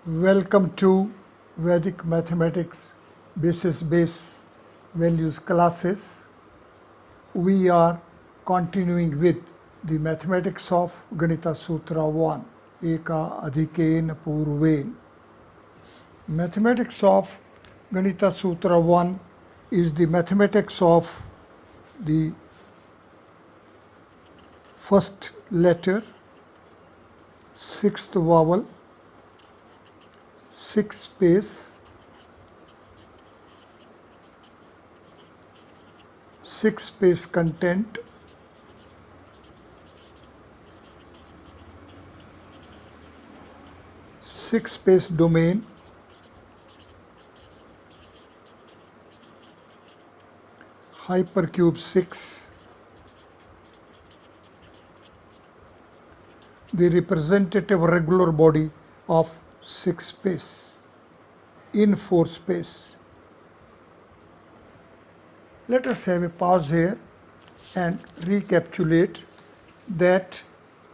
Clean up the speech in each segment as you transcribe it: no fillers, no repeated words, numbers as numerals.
Welcome to Vedic Mathematics Basis Base Values classes. We are continuing with the mathematics of Ganita Sutra 1, Eka Adhikena Purven. Mathematics of Ganita Sutra 1 is the mathematics of the first letter, sixth vowel, sixth space, sixth space content, sixth space domain, hypercube 6, the representative regular body of 6 space in 4 space. Let us have a pause here and recapitulate that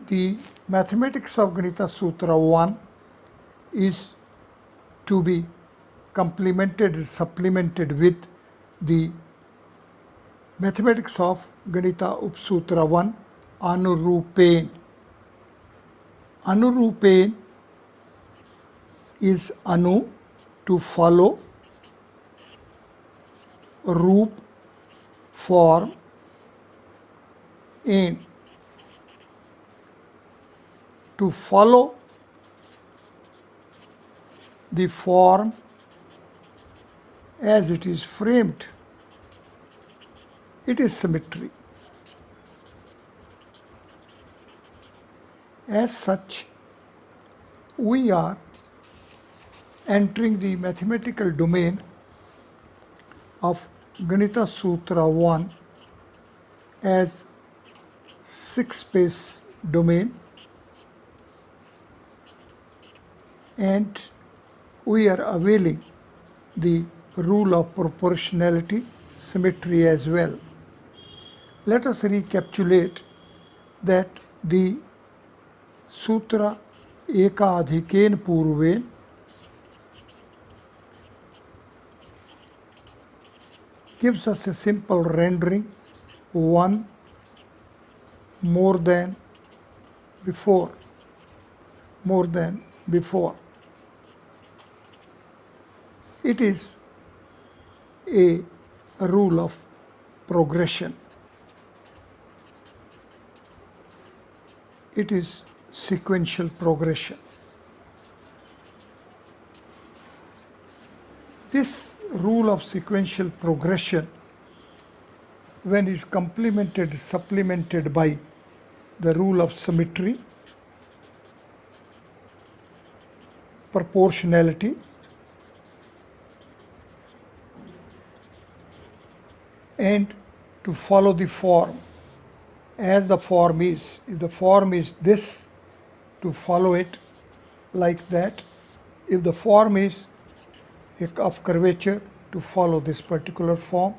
the mathematics of Ganita Sutra 1 is to be complemented, supplemented with the mathematics of Ganita Upsutra 1 Anurupen. Anurupen is anu, to follow, roop, form, in, to follow the form as it is framed. It is symmetry. As such, we are entering the mathematical domain of Ganita Sutra 1 as 6 space domain, and we are availing the rule of proportionality, symmetry as well. Let us recapitulate that the Sutra Eka Adhikena Purven gives us a simple rendering, one more than before, more than before. It is a rule of progression. It is sequential progression. This rule of sequential progression, when is complemented, supplemented by the rule of symmetry, proportionality, and to follow the form as the form is. If the form is this, to follow it like that. If the form is of curvature, to follow this particular form.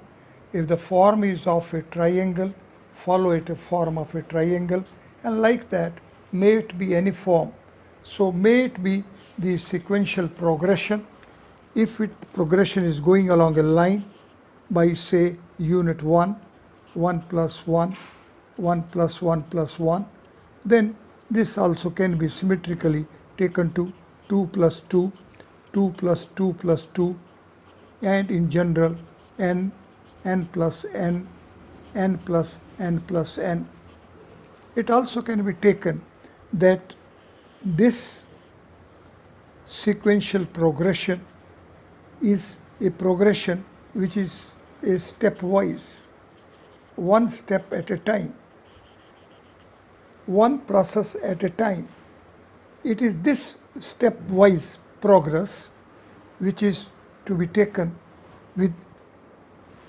If the form is of a triangle, follow it a form of a triangle, and like that. May it be any form. So may it be the sequential progression. If progression is going along a line by, say, unit 1, 1 plus 1, 1 plus 1 plus 1, then this also can be symmetrically taken to 2 plus 2, 2 plus 2 plus 2, and in general n, n plus n, n plus n plus n. It also can be taken that this sequential progression is a progression which is a stepwise, one step at a time, one process at a time. It is this stepwise progress which is to be taken with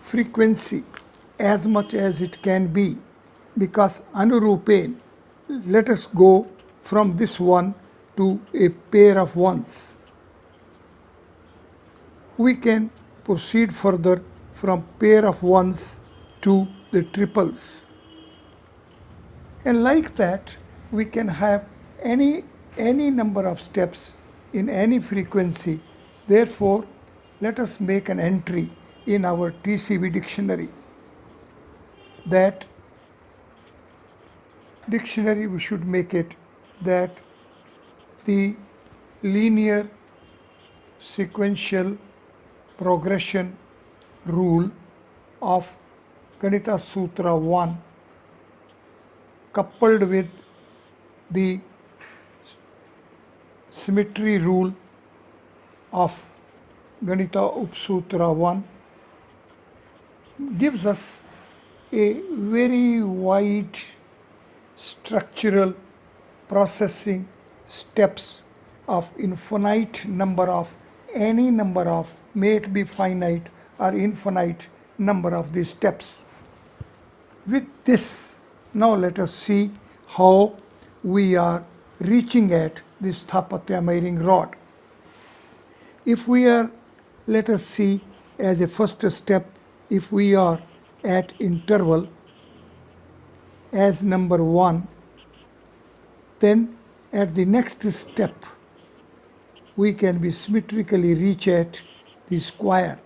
frequency as much as it can be, because Anurupen, let us go from this one to a pair of ones. We can proceed further from pair of ones to the triples. And like that, we can have any number of steps in any frequency. Therefore, let us make an entry in our TCB dictionary. That dictionary we should make it that the linear sequential progression rule of Ganita Sutra 1 coupled with the symmetry rule of Ganita Upsutra 1 gives us a very wide structural processing steps of infinite number of any number of, may it be finite or infinite number of these steps. With this, now let us see how we are reaching at this Sthapatya miring rod. If we are, let us see as a first step, if we are at interval as number 1, then at the next step we can be symmetrically reach at the square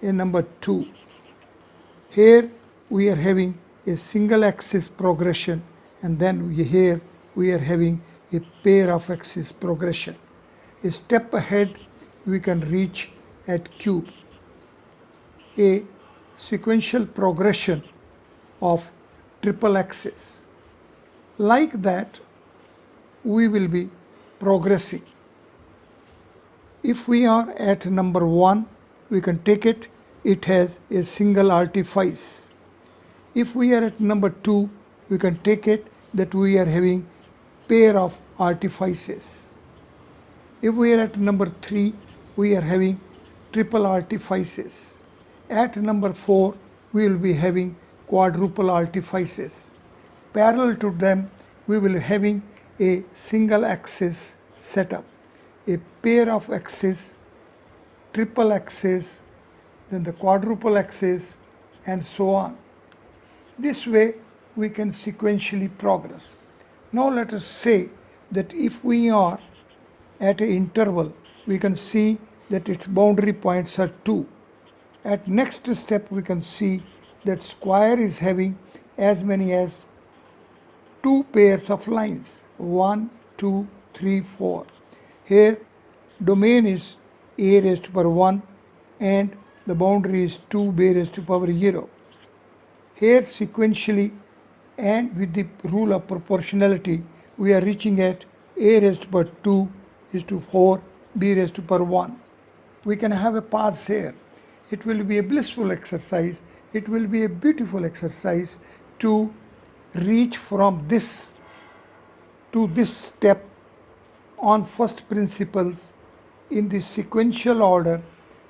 in number 2. Here we are having a single axis progression, and then here we are having a pair of axis progression. A step ahead we can reach at cube, a sequential progression of triple axis. Like that we will be progressing. If we are at number 1, we can take it, it has a single artifice. If we are at number 2, we can take it that we are having pair of artifices. If we are at number 3, we are having triple artifices. At number 4, we will be having quadruple artifices. Parallel to them, we will be having a single axis setup, a pair of axes, triple axis, then the quadruple axis, and so on. This way we can sequentially progress. Now let us say that if we are at an interval, we can see that its boundary points are 2. At next step we can see that square is having as many as 2 pairs of lines, 1, 2, 3, 4. Here domain is a raised to power 1 and the boundary is 2 b raised to power 0. Here sequentially and with the rule of proportionality we are reaching at a raised to power 2 is to 4 b raised to power 1. We can have a pause here. It will be a blissful exercise. It will be a beautiful exercise to reach from this to this step on first principles in the sequential order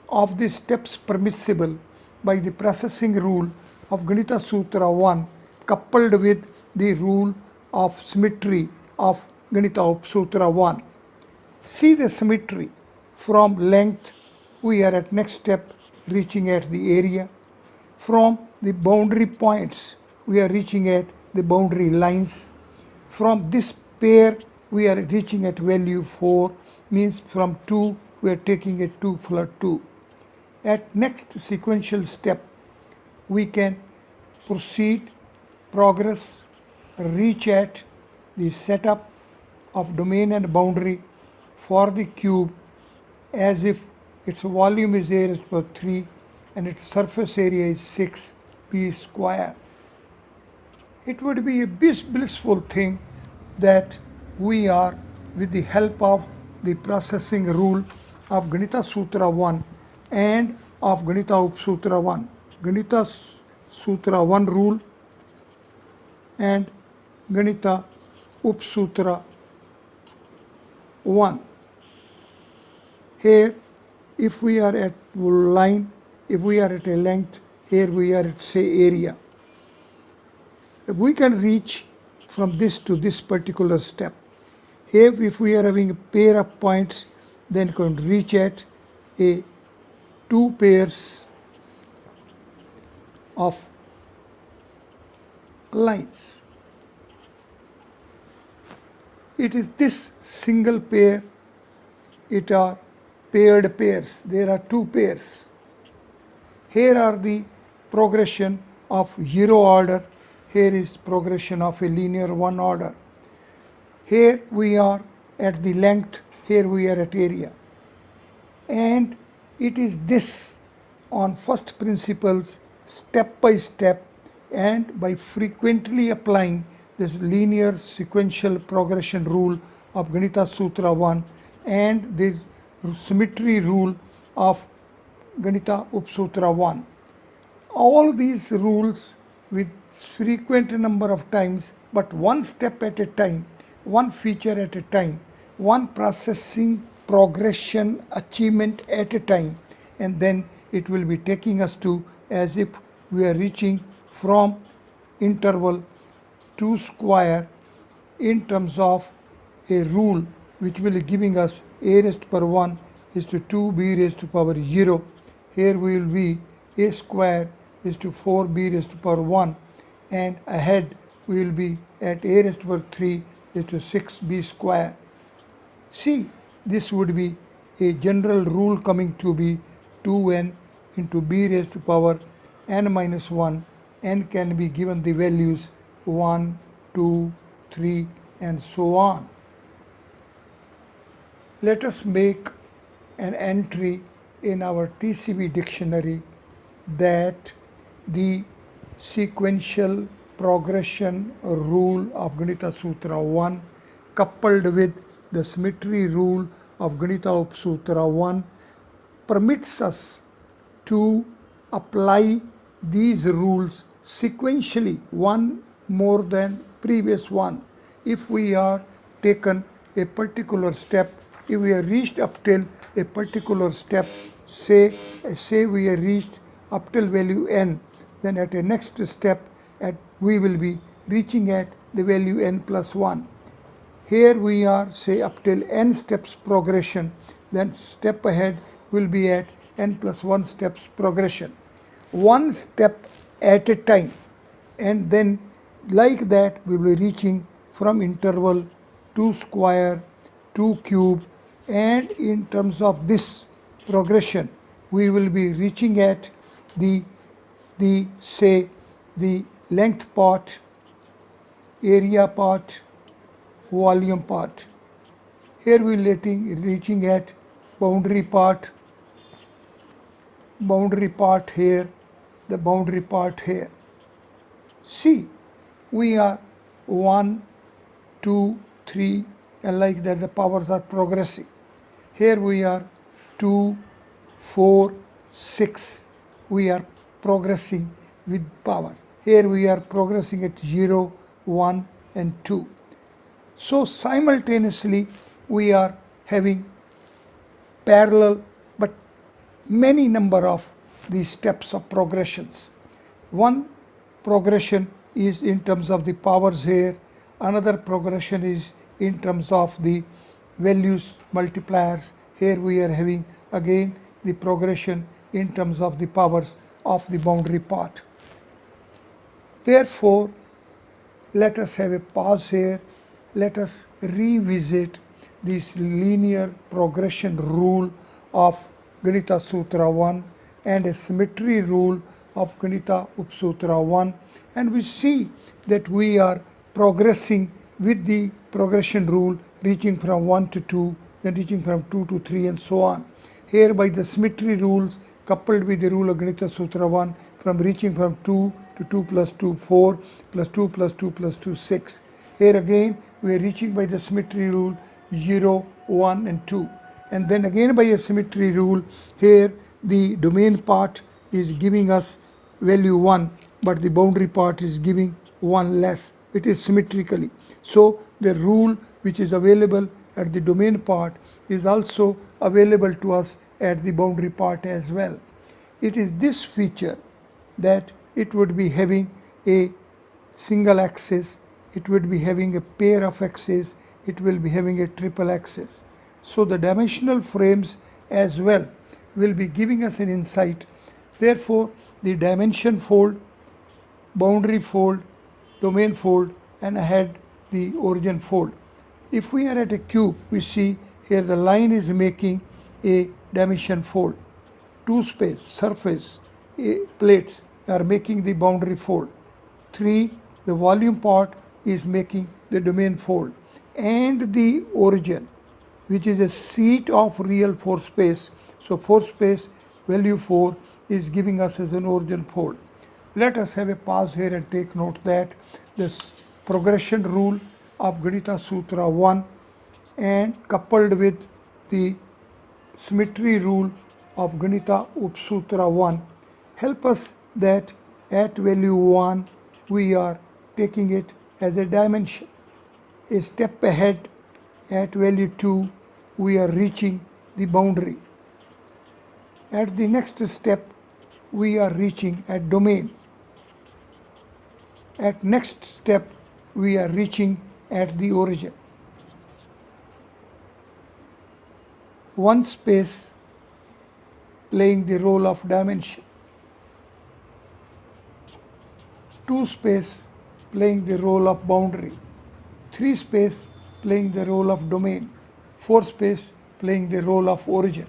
of the steps permissible by the processing rule of Ganita Sutra 1 coupled with the rule of symmetry of Ganita Upsutra 1. See the symmetry. From length we are at next step reaching at the area. From the boundary points we are reaching at the boundary lines. From this pair we are reaching at value 4, means from 2 we are taking it 2 for 2. At next sequential step we can proceed, progress, reach at the setup of domain and boundary for the cube as if its volume is a raised to power 3 and its surface area is 6 p square. It would be a blissful thing that we are, with the help of the processing rule of Ganita Sutra 1 and of Ganita Upsutra 1, Ganita Sutra 1 rule and Ganita Upsutra 1. Here if we are at line, if we are at a length, here we are at say area. We can reach from this to this particular step. Here if we are having a pair of points, then can reach at a 2 pairs of lines. It is this single pair it are paired pairs. There are two pairs. Here are the progression of 0 order. Here is progression of a linear 1 order. Here we are at the length, here we are at area. And it is this on first principles, step by step, and by frequently applying this linear sequential progression rule of Ganita Sutra 1 and the symmetry rule of Ganita Upsutra 1. All these rules with frequent number of times, but one step at a time, one feature at a time, one processing progression achievement at a time, and then it will be taking us to as if we are reaching from interval 2 square in terms of a rule which will be giving us a raised to power 1 is to 2 b raised to power 0. Here we will be a square is to 4 b raised to power 1, and ahead we will be at a raised to power 3 is to 6 b square. See, this would be a general rule coming to be 2n into b raised to power n minus 1. N can be given the values 1, 2, 3 and so on. Let us make an entry in our TCB dictionary that the sequential progression rule of Ganita Sutra 1 coupled with the symmetry rule of Ganita Upsutra 1 permits us to apply these rules sequentially, one more than previous one. If we are taken a particular step, if we are reached up till a particular step, say we are reached up till value n, then at a next step we will be reaching at the value n plus 1. Here we are say up till n steps progression, then step ahead will be at n plus 1 steps progression. One step at a time, and then like that we will be reaching from interval 2 square, 2 cube, and in terms of this progression we will be reaching at the length part, area part, volume part. Here we will be reaching at boundary part here, the boundary part here. See, we are 1, 2, 3 and like that the powers are progressing. Here we are 2, 4, 6, we are progressing with power. Here we are progressing at 0, 1 and 2. So simultaneously we are having parallel but many number of these steps of progressions. One progression is in terms of the powers here, another progression is in terms of the values multipliers. Here we are having again the progression in terms of the powers of the boundary part. Therefore, let us have a pause here. Let us revisit this linear progression rule of Ganita Sutra 1 and a symmetry rule of Ganita Upsutra 1, and we see that we are progressing with the progression rule reaching from 1 to 2, then reaching from 2 to 3 and so on. Here by the symmetry rules coupled with the rule of Ganita Sutra 1 from reaching from 2 to 2 plus 2 4 plus 2 plus 2 plus 2 6. Here again we are reaching by the symmetry rule 0, 1 and 2, and then again by a symmetry rule here the domain part is giving us value 1 but the boundary part is giving 1 less. It is symmetrically. So the rule which is available at the domain part is also available to us at the boundary part as well. It is this feature that it would be having a single axis, it would be having a pair of axes, it will be having a triple axis. So the dimensional frames as well will be giving us an insight. Therefore, the dimension fold, boundary fold, domain fold, and ahead the origin fold. If we are at a cube, we see Here the line is making a dimension fold. 2 space, surface, plates are making the boundary fold. 3, the volume part is making the domain fold. And the origin, which is a seat of real force space. So force space value 4 is giving us as an origin fold. Let us have a pause here and take note that this progression rule of Ganita Sutra 1 and coupled with the symmetry rule of Ganita Upsutra 1 help us that at value 1 we are taking it as a dimension. A step ahead at value 2 we are reaching the boundary. At the next step we are reaching at domain. At next step we are reaching at the origin. One space playing the role of dimension. 2 space playing the role of boundary. 3 space playing the role of domain. 4 space playing the role of origin.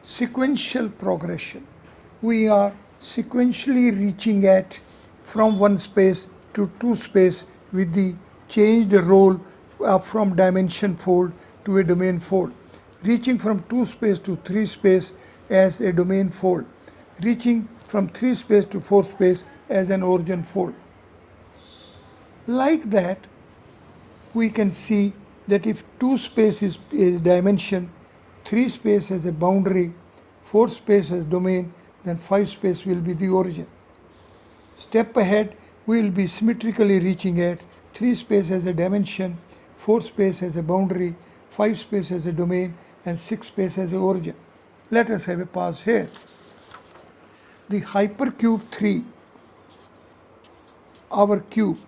Sequential progression. We are sequentially reaching at from 1 space to 2 space with the changed role from dimension fold to a domain fold. Reaching from 2 space to 3 space as a domain fold. Reaching from 3 space to 4 space as an origin fold. Like that, we can see that if 2 space is a dimension, 3 space as a boundary, 4 space as domain, then 5 space will be the origin. Step ahead, we will be symmetrically reaching at 3 space as a dimension, 4 space as a boundary, 5 space as a domain, and 6 space as an origin. Let us have a pause here. The hypercube 3, our cube,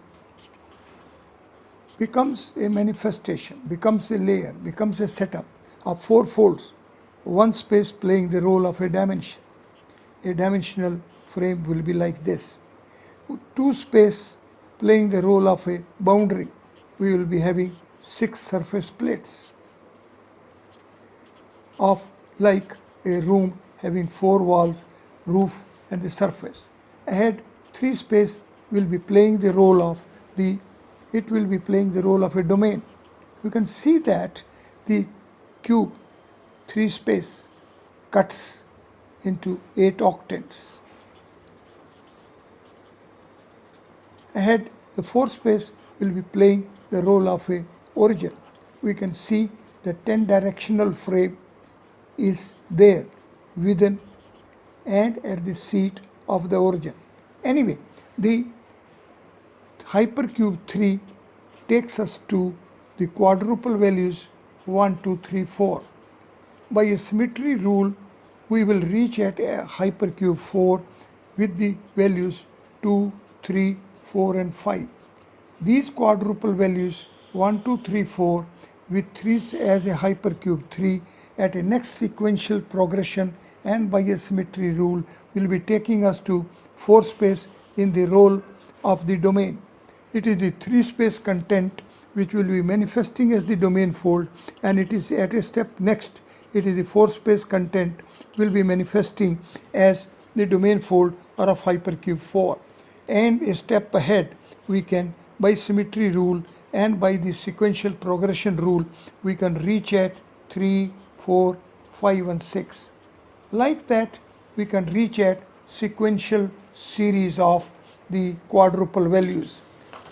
becomes a manifestation, becomes a layer, becomes a setup of 4 folds, 1 space playing the role of a dimension. A dimensional frame will be like this. 2 space playing the role of a boundary. We will be having 6 surface plates of like a room having 4 walls, roof and the surface. Ahead 3 space will be playing the role of a domain. You can see that the cube 3 space cuts into 8 octants. Ahead the 4 space will be playing the role of a origin. We can see the 10 directional frame is there within and at the seat of the origin. Anyway, the hypercube 3 takes us to the quadruple values 1, 2, 3, 4. By a symmetry rule, we will reach at a hypercube 4 with the values 2, 3, 4 and 5. These quadruple values 1, 2, 3, 4 with 3 as a hypercube 3 at a next sequential progression and by a symmetry rule will be taking us to 4 space in the role of the domain. It is the 3 space content which will be manifesting as the domain fold, and it is at a step next, it is the 4 space content will be manifesting as the domain fold or of hypercube 4. And a step ahead, we can by symmetry rule and by the sequential progression rule, we can reach at 3, 4, 5 and 6. Like that, we can reach at sequential series of the quadruple values.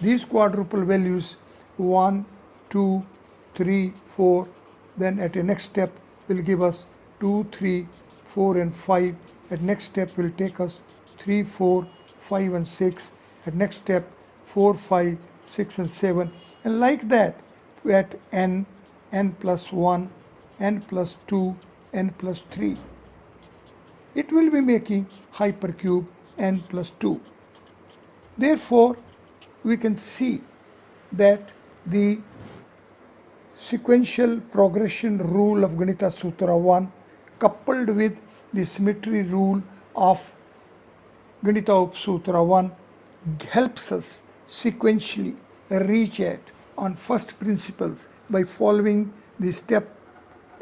These quadruple values 1, 2, 3, 4, then at a next step will give us 2, 3, 4 and 5. At next step will take us 3, 4, 5 and 6. At next step 4, 5, 6 and 7. And like that at n, n plus 1, n plus 2, n plus 3. It will be making hypercube n plus 2. Therefore, we can see that the sequential progression rule of Ganita Sutra 1 coupled with the symmetry rule of Ganita Upsutra 1 helps us sequentially reach at on first principles by following the step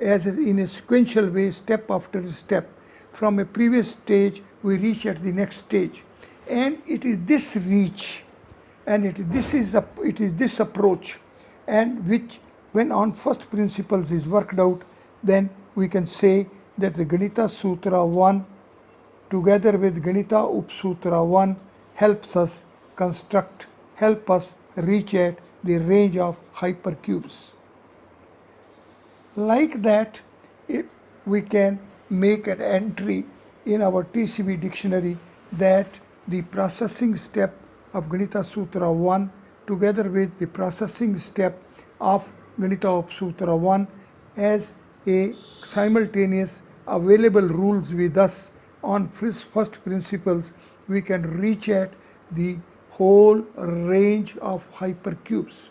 as in a sequential way, step after step. From a previous stage, we reach at the next stage. And it is this reach, and it is this approach, and which, when on first principles is worked out, then we can say that the Ganita Sutra 1 together with Ganita Upsutra 1 help us reach at the range of hypercubes. Like that, we can make an entry in our TCB dictionary that the processing step of Ganita Sutra 1 together with the processing step of Ganita Upsutra 1 as a simultaneous available rules with us on first principles, we can reach at the whole range of hypercubes.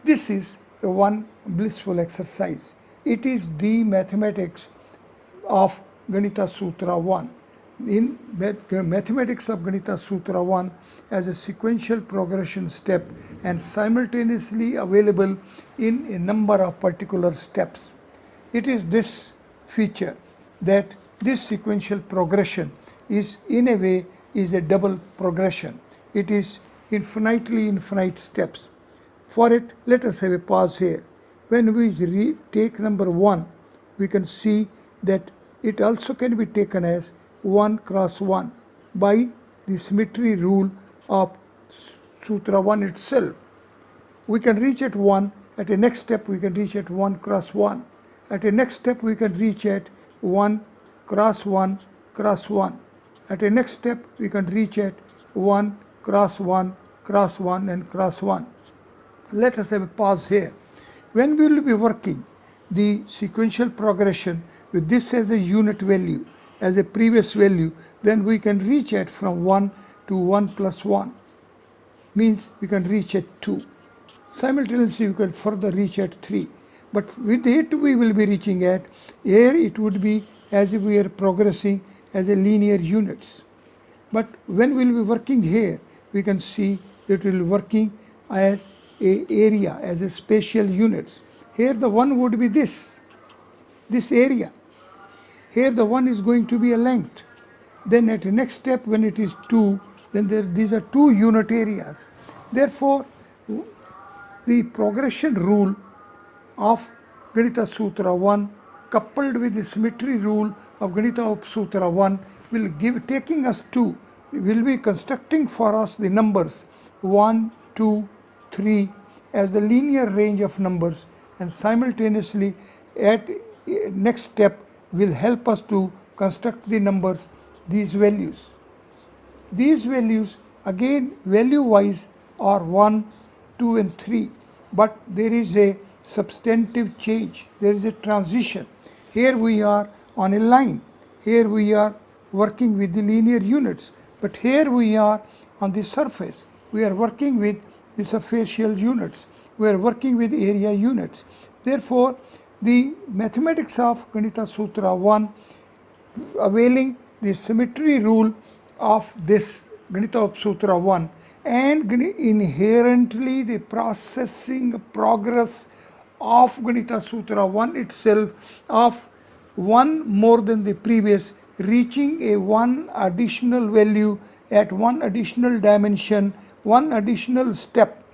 This is one blissful exercise. It is the mathematics of Ganita Sutra 1. In mathematics of Ganita Sutra 1 as a sequential progression step and simultaneously available in a number of particular steps. It is this feature that this sequential progression is in a way is a double progression. It is infinite steps. For it, let us have a pause here. When we take number 1, we can see that it also can be taken as 1 cross 1 by the symmetry rule of Sutra 1 itself. We can reach at 1. At the next step, we can reach at 1 cross 1. At the next step, we can reach at 1 cross 1 cross 1. At the next step, we can reach at 1 cross 1 cross 1 and cross 1. Let us have a pause here. When we will be working the sequential progression with this as a unit value, as a previous value, then we can reach at from 1 to 1 plus 1. Means we can reach at 2. Simultaneously, we can further reach at 3. But with it, we will be reaching at, here it would be as if we are progressing as a linear units. But when we will be working here, we can see that we will be working as a area, as a spatial units. Here the 1 would be this area. Here the 1 is going to be a length. Then at the next step, when it is 2, then these are 2 unit areas. Therefore, the progression rule of Ganita Sutra 1 coupled with the symmetry rule of Ganita Upsutra 1 will taking us to, will be constructing for us the numbers 1, 2, 3 as the linear range of numbers, and simultaneously at next step will help us to construct the numbers, these values. These values again value wise are 1, 2 and 3, but there is a substantive change, there is a transition. Here we are on a line, here we are working with the linear units, but here we are on the surface, we are working with the superficial units, we are working with area units. Therefore, the mathematics of Ganita Sutra 1 availing the symmetry rule of this Ganita Upsutra 1 and inherently the processing progress of Ganita Sutra 1 itself of 1 more than the previous, reaching a 1 additional value at 1 additional dimension, 1 additional step,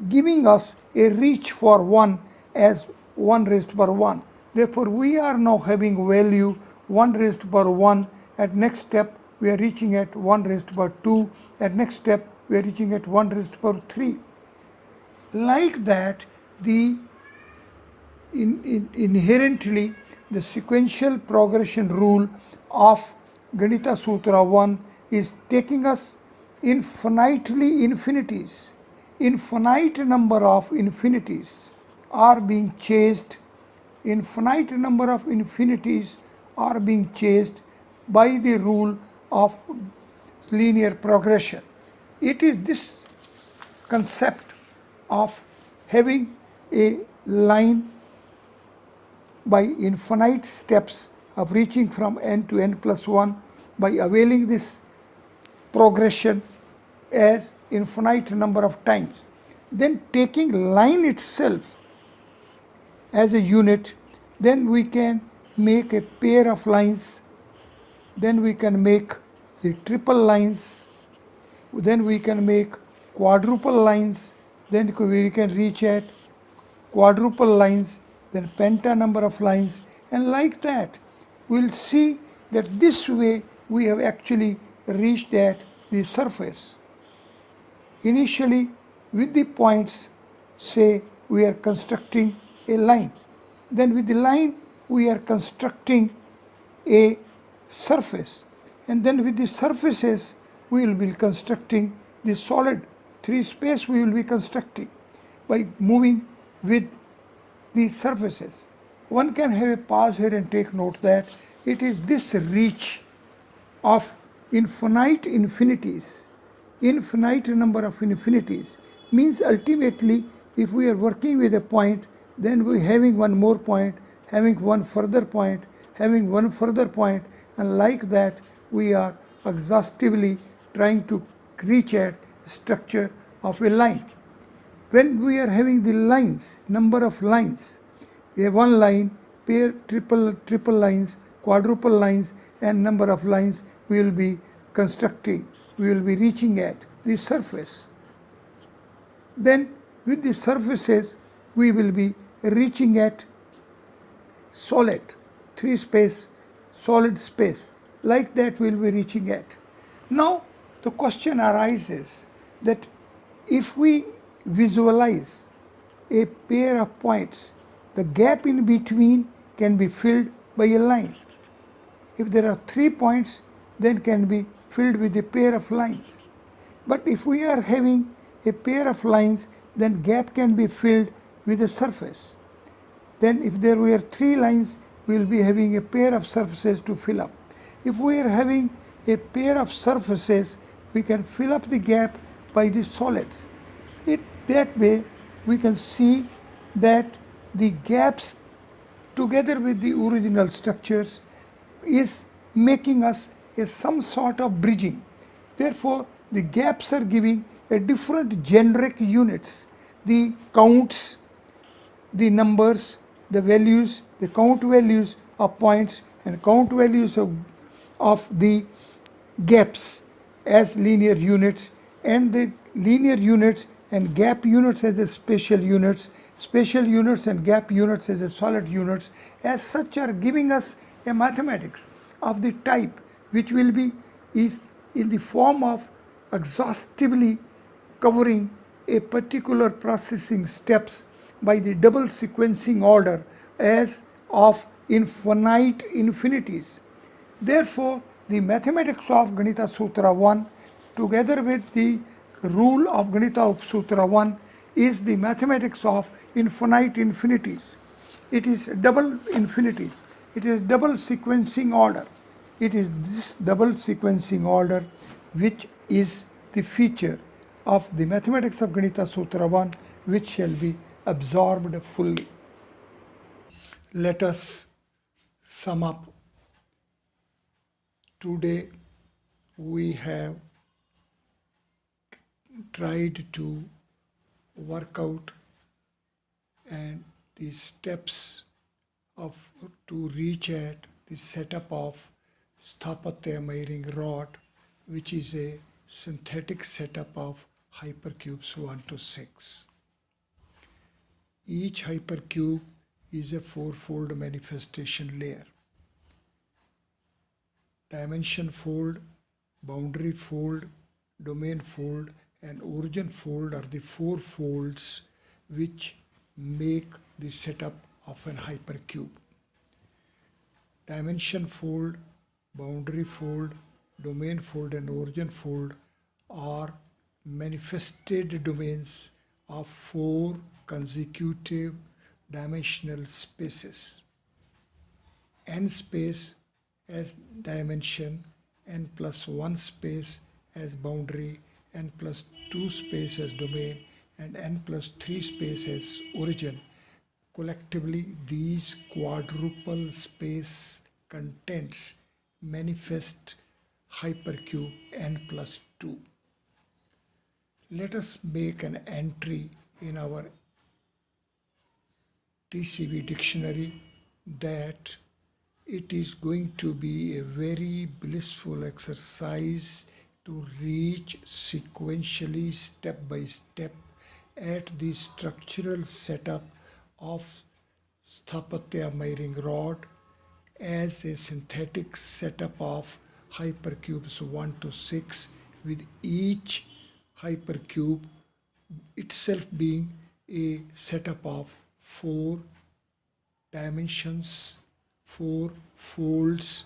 giving us a reach for 1 as 1 raised to power 1. Therefore, we are now having value 1 raised to power 1. At next step, we are reaching at 1 raised to power 2. At next step, we are reaching at 1 raised to power 3. Like that, the inherently the sequential progression rule of Ganita Sutra 1 is taking us infinitely infinities. Infinite number of infinities are being chased. Infinite number of infinities are being chased by the rule of linear progression. It is this concept of having a line by infinite steps of reaching from n to n plus 1 by availing this progression as infinite number of times. Then taking line itself as a unit, then we can make a pair of lines, then we can make the triple lines, then we can make quadruple lines, then we can reach at quadruple lines, then penta number of lines, and like that we'll see that this way we have actually reached at the surface. Initially, with the points, say we are constructing a line. Then with the line, we are constructing a surface. And then with the surfaces, we will be constructing the solid 3 space we will be constructing by moving with the surfaces. One can have a pause here and take note that it is this reach of infinite infinities, infinite number of infinities, means ultimately if we are working with a point, then we having one more point, having one further point, having one further point, and like that we are exhaustively trying to reach at structure of a line. When we are having the lines, number of lines, we have one line, pair, triple lines, quadruple lines, and number of lines we will be constructing, we will be reaching at the surface. Then with the surfaces we will be reaching at solid 3 space, solid space, like that we will be reaching at. Now the question arises that if we visualize a pair of points, the gap in between can be filled by a line. If there are 3 points, then can be filled with a pair of lines. But if we are having a pair of lines, then gap can be filled with a surface. Then if there were 3 lines, we will be having a pair of surfaces to fill up. If we are having a pair of surfaces, we can fill up the gap by the solids. That way we can see that the gaps together with the original structures is making us some sort of bridging. Therefore, the gaps are giving a different generic units. The counts, the numbers, the values, the count values of points and count values of the gaps as linear units, and the linear units and gap units as a special units and gap units as a solid units, as such are giving us a mathematics of the type which will be is in the form of exhaustively covering a particular processing steps by the double sequencing order as of infinite infinities. Therefore, the mathematics of Ganita Sutra 1 together with the rule of Ganita Sutra 1 is the mathematics of infinite infinities. It is double infinities. It is double sequencing order. It is this double sequencing order which is the feature of the mathematics of Ganita Sutra 1, which shall be absorbed fully. Let us sum up. Today we have tried to work out and the steps of to reach at the setup of Sthapatya Miring rod, which is a synthetic setup of hypercubes 1 to 6. Each hypercube is a 4-fold manifestation layer. Dimension fold, boundary fold, domain fold, and origin fold are the 4 folds which make the setup of an hypercube. Dimension fold, boundary fold, domain fold, and origin fold are manifested domains of 4 consecutive dimensional spaces. N space as dimension, n plus 1 space as boundary, n plus 2 space as domain, and n plus 3 space as origin. Collectively, these quadruple space contents manifest hypercube n plus 2. Let us make an entry in our TCB dictionary that it is going to be a very blissful exercise to reach sequentially, step by step, at the structural setup of Sthapatya miring rod as a synthetic setup of hypercubes 1 to 6, with each hypercube itself being a setup of 4 dimensions, 4 folds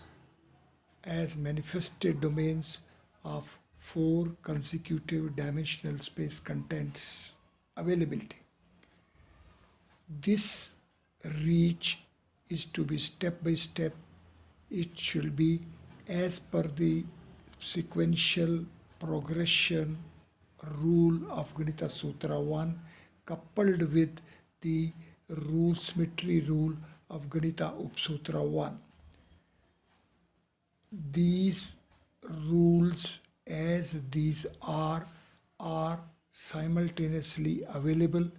as manifested domains of 4 consecutive dimensional space contents availability. This reach is to be step by step. It should be as per the sequential progression rule of Ganita Sutra 1, coupled with the symmetry rule of Ganita Upsutra 1. These rules, as these are simultaneously available,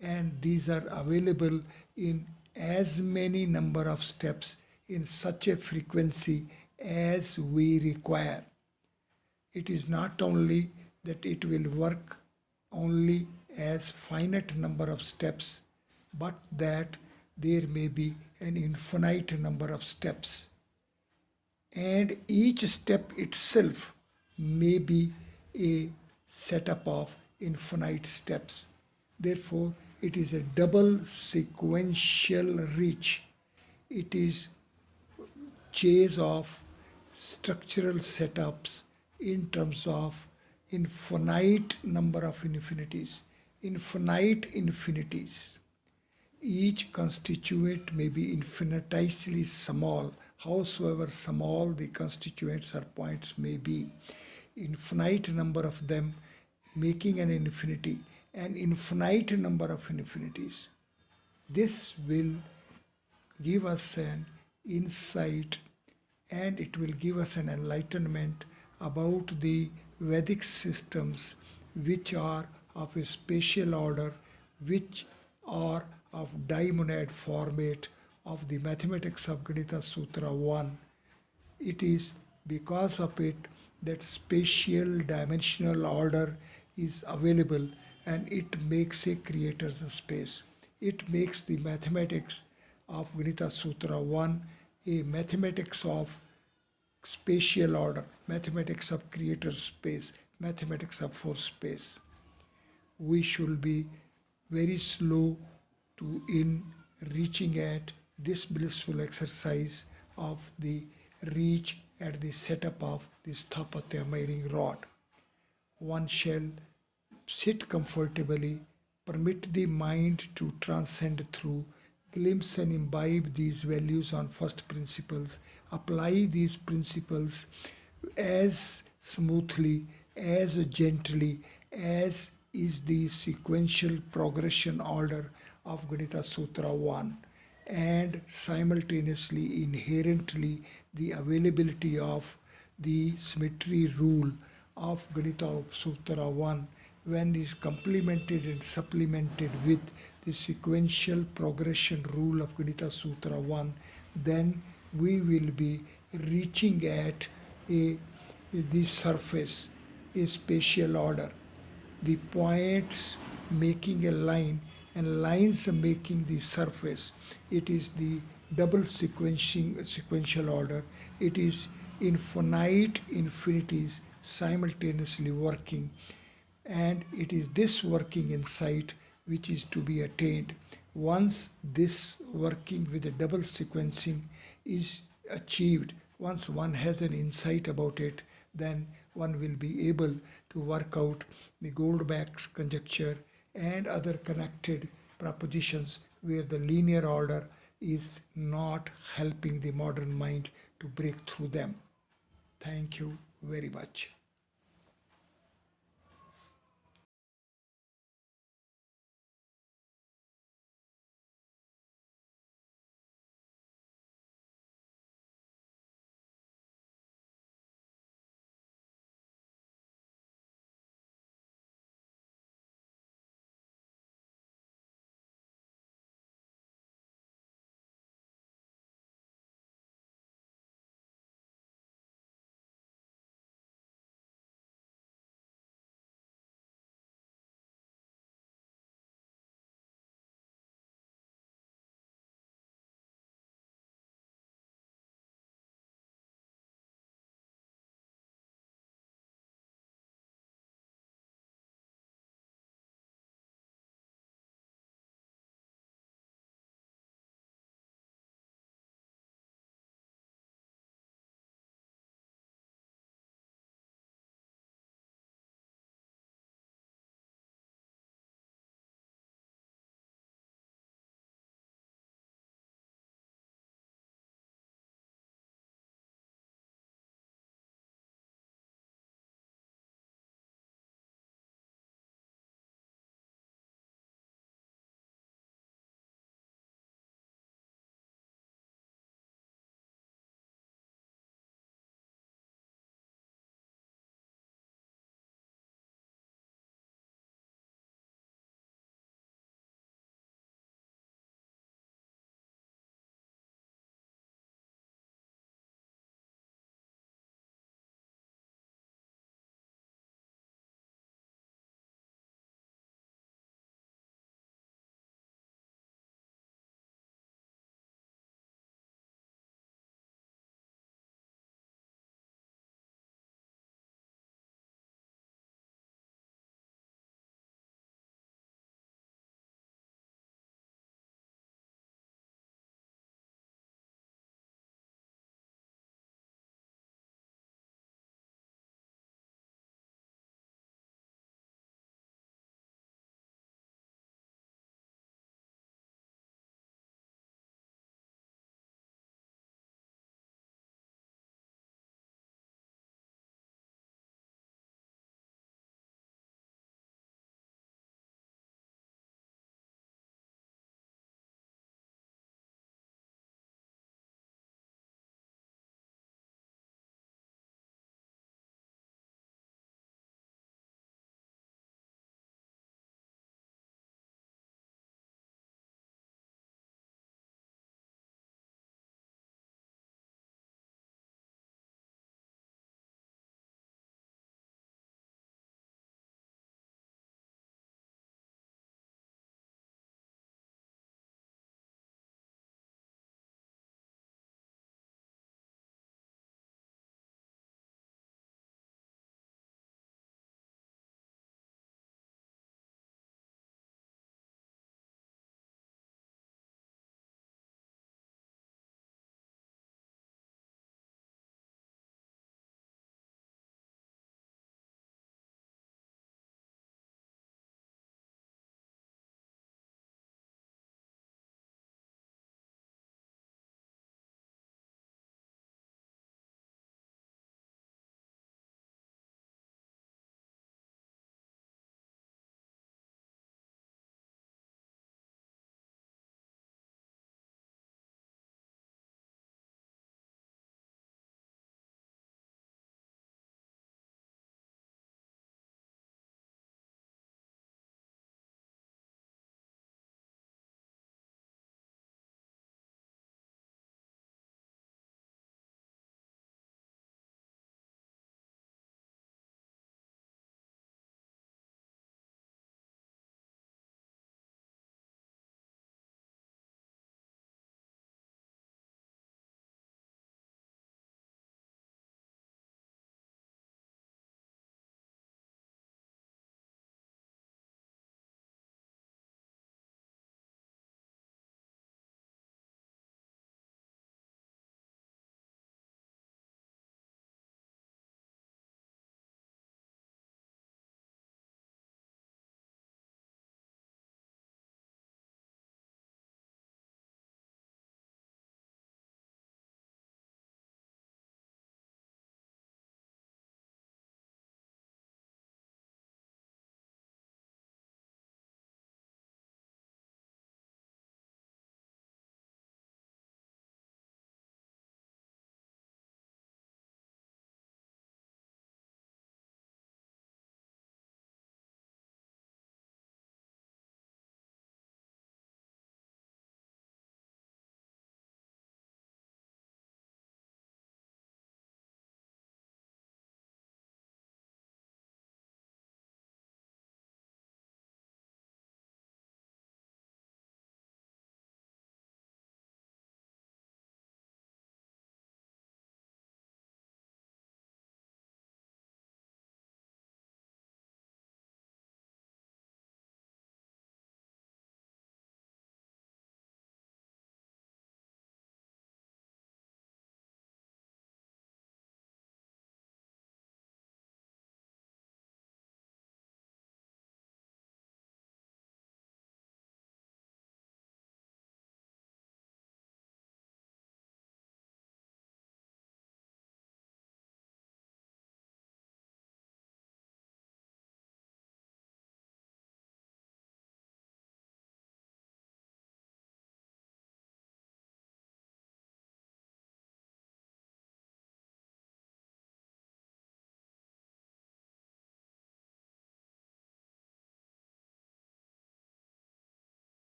and these are available in as many number of steps in such a frequency as we require. It is not only that it will work only as finite number of steps, but that there may be an infinite number of steps, and each step itself may be a setup of infinite steps. Therefore, it is a double sequential reach. It is chase of structural setups in terms of infinite number of infinities. Infinite infinities. Each constituent may be infinitesimally small, howsoever small the constituents or points may be. Infinite number of them making an infinity, an infinite number of infinities. This will give us an insight, and it will give us an enlightenment about the Vedic systems, which are of a spatial order, which are of dimonad format of the mathematics of Ganita Sutra 1. It is because of it that spatial dimensional order is available, and it makes a creator's space. It makes the mathematics of Ganita Sutra 1 a mathematics of spatial order, mathematics of creator space, mathematics of force space. We should be very slow in reaching at this blissful exercise of the reach at the setup of the Sthapatya miring rod. One shall sit comfortably, permit the mind to transcend through, glimpse and imbibe these values on first principles, apply these principles as smoothly, as gently as is the sequential progression order of Ganita Sutra 1, and simultaneously, inherently, the availability of the symmetry rule of Ganita Sutra 1, when is complemented and supplemented with the sequential progression rule of Ganita Sutra 1, then we will be reaching at the surface, a spatial order, the points making a line and lines making the surface. It is the double sequential order. It is infinite infinities simultaneously working, and it is this working insight which is to be attained. Once this working with a double sequencing is achieved, once one has an insight about it, then one will be able to work out the Goldbach's conjecture and other connected propositions where the linear order is not helping the modern mind to break through them. Thank you very much.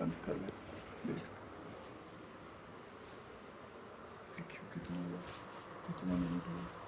बंद कर लें, देख देखियो कितना हुआ, कितना minute हुआ।